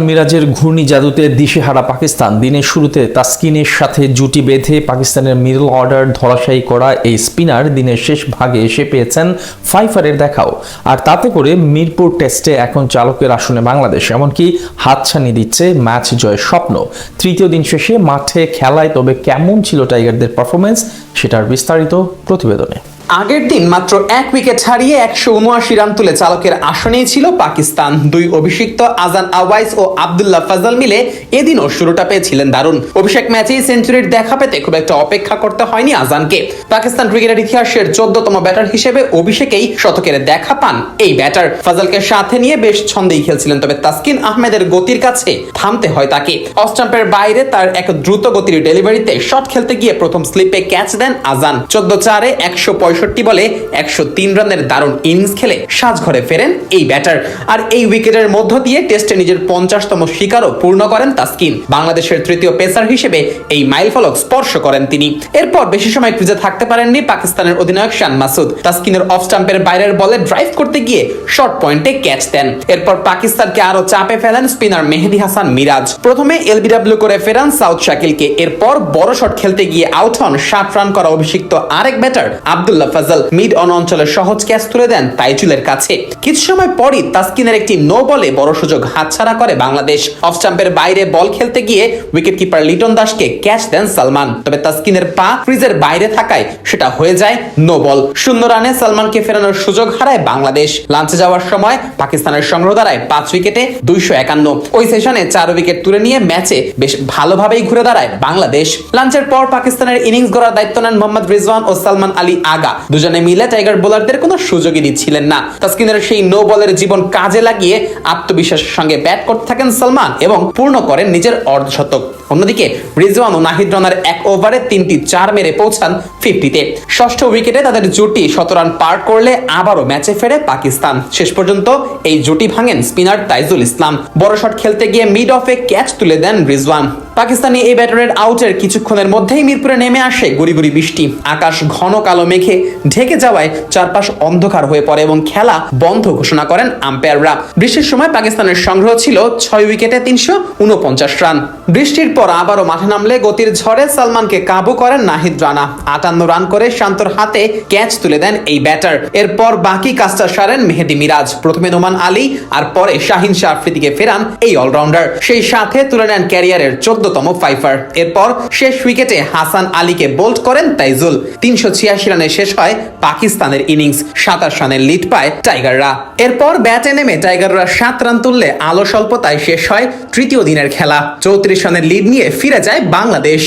মিরাজের ঘূর্ণি জাদুতে দিশেহারা পাকিস্তান। দিনের শুরুতে তাসকিনের সাথে জুটি বেঁধে পাকিস্তানের মিডল অর্ডার ধরাশায়ী করা এই স্পিনার দিনের শেষ ভাগে এসে পেয়েছেন ফাইফারের দেখাও। আর তাতে করে মিরপুর টেস্টে এখন চালকের আসনে বাংলাদেশ, এমনকি হাতছানি দিচ্ছে ম্যাচ জয়ের স্বপ্ন। তৃতীয় দিন শেষে মাঠে খেলায় তবে কেমন ছিল টাইগারদের পারফরমেন্স, সেটার বিস্তারিত প্রতিবেদনে। আগের দিন মাত্র 1 উইকেট হারিয়ে 179 রান তুলে চালকের আসনেই ছিল পাকিস্তান। দুই অভিষিক্ত আজান আওয়াইস ও আব্দুল্লাহ ফাজল মিলে এদিনও শুরুটা পেয়েছিলেন দারুণ। অভিষেক ম্যাচেই সেঞ্চুরির দেখা পেতে খুব একটা অপেক্ষা করতে হয়নি আজানকে। পাকিস্তান ক্রিকেটের ইতিহাসের 14তম ব্যাটার হিসেবে অভিষেকেই শতকের দেখা পান এই ব্যাটার। ফাজলকে সাথে নিয়ে বেশ ছন্দেই খেলছিলেন, তবে তাসকিন আহমেদের গতির কাছে থামতে হয় তাকে। অফ স্টাম্পের বাইরে তার এক দ্রুত গতির ডেলিভারিতে শট খেলতে গিয়ে প্রথম স্লিপে ক্যাচ দেন আজান। 14 165 বলে 103 রানের দারুণ ইনিংস খেলে সাজঘরে ফেরেন এই ব্যাটার। আর এই উইকেটের মধ্য দিয়ে টেস্টে নিজের 50তম শিকারও পূর্ণ করেন তাসকিন। বাংলাদেশের তৃতীয় পেসার হিসেবে এই মাইলফলক স্পর্শ করেন তিনি। এরপর বেশি সময় ক্রিজে থাকতে পারেননি পাকিস্তানের অধিনায়ক শান মাসুদ। তাসকিনের অফ স্টাম্পের বাইরের বলে ড্রাইভ করতে গিয়ে শর্ট পয়েন্টে ক্যাচ দেন। এরপর পাকিস্তানকে আরো চাপে ফেলেন স্পিনার মেহেদী হাসান মিরাজ। প্রথমে এলবিডব্লিউ করে ফেরান সাউথ শাকিলকে। এরপর বড় শট খেলতে গিয়ে আউট হন 60 রান করা অভিষিক্ত আরেক ব্যাটার আব্দুল্লাহ ফাজল। মিড অন অঞ্চলে সহজ ক্যাচ তুলে দেন তাইজুলের কাছে। কিছু সময় পরই তাসকিনের একটি নো বলে বড় সুযোগ হাতছাড়া করে বাংলাদেশ। অফ স্টাম্পের বাইরে বল খেলতে গিয়ে উইকেট কিপার লিটন দাসকে ক্যাচ দেন সালমান, তবে তাসকিনের পা ক্রিজের বাইরে থাকায় সেটা হয়ে যায় নো বল। 0 রানে সালমানকে ফেরানোর সুযোগ হারায় বাংলাদেশ। লাঞ্চে যাওয়ার সময় পাকিস্তানের সংগ্রহ দাঁড়ায় 5 উইকেটে 251। ওই সেশনে 4 উইকেট তুলে নিয়ে ম্যাচে বেশ ভালোভাবেই ঘুরে দাঁড়ায় বাংলাদেশ। লাঞ্চের পর পাকিস্তানের ইনিংস গড়ার দায়িত্ব নেন মোহাম্মদ রিজওয়ান ও সালমান আলী আগা। দুজনে মিলে টাইগার বোলারদের কোনো সুযোগই দিচ্ছিলেন না। তাসকিনের সেই নো বলের জীবন কাজে লাগিয়ে আত্মবিশ্বাসের সঙ্গে ব্যাট করতে থাকেন সালমান এবং পূর্ণ করেন নিজের অর্ধশতক। অন্যদিকে রিজওয়ান ও নাহিদ রানার 1 ওভারে 3টি 4 মেরে পৌঁছান 50-তে। ষষ্ঠ উইকেটে তাদের জুটি 17 রান পার করলে আবারও ম্যাচে ফেরে পাকিস্তান। শেষ পর্যন্ত এই জুটি ভাঙেন স্পিনার তাইজুল ইসলাম। বড় শট খেলতে গিয়ে মিড অফে ক্যাচ তুলে দেন রিজওয়ান। পাকিস্তানি এই ব্যাটারের আউটের কিছুক্ষণের মধ্যেই মিরপুরে নেমে আসে গুড়ি গুড়ি বৃষ্টি। আকাশ ঘন কালো মেঘে ঢেকে যাওয়ায় চারপাশ অন্ধকার হয়ে পড়ে এবং খেলা বন্ধ ঘোষণা করেন আম্পায়াররা। বৃষ্টির সময় পাকিস্তানের সংগ্রহ ছিল 6 উইকেটে 349 রান। বৃষ্টির পর আবারও মাঠে নামলে গতির ঝড়ে সালমানকে কাবু করেন নাহিদ রানা। 58 রান করে শান্তর হাতে ক্যাচ তুলে দেন এই ব্যাটার। এরপর বাকি কাজটা সারেন মেহেদী মিরাজ। প্রথমে নোমান আলী আর পরে শাহিন শাহ আফ্রিদিকে ফেরান এই অলরাউন্ডার। সেই সাথে তুলে নেন ক্যারিয়ারের 14তম ফাইফার। এরপর শেষ উইকেটে হাসান আলীকে বোল্ড করেন তাইজুল। 386 রানে শেষ হয় পাকিস্তানের ইনিংস। 27 রানের লিড পায় টাইগাররা। এরপর ব্যাটে নেমে টাইগাররা 7 রান তুললে আলো স্বল্পতায় শেষ হয় তৃতীয় দিনের খেলা। 34 রানের লিড নিয়ে ফিরে যায় বাংলাদেশ।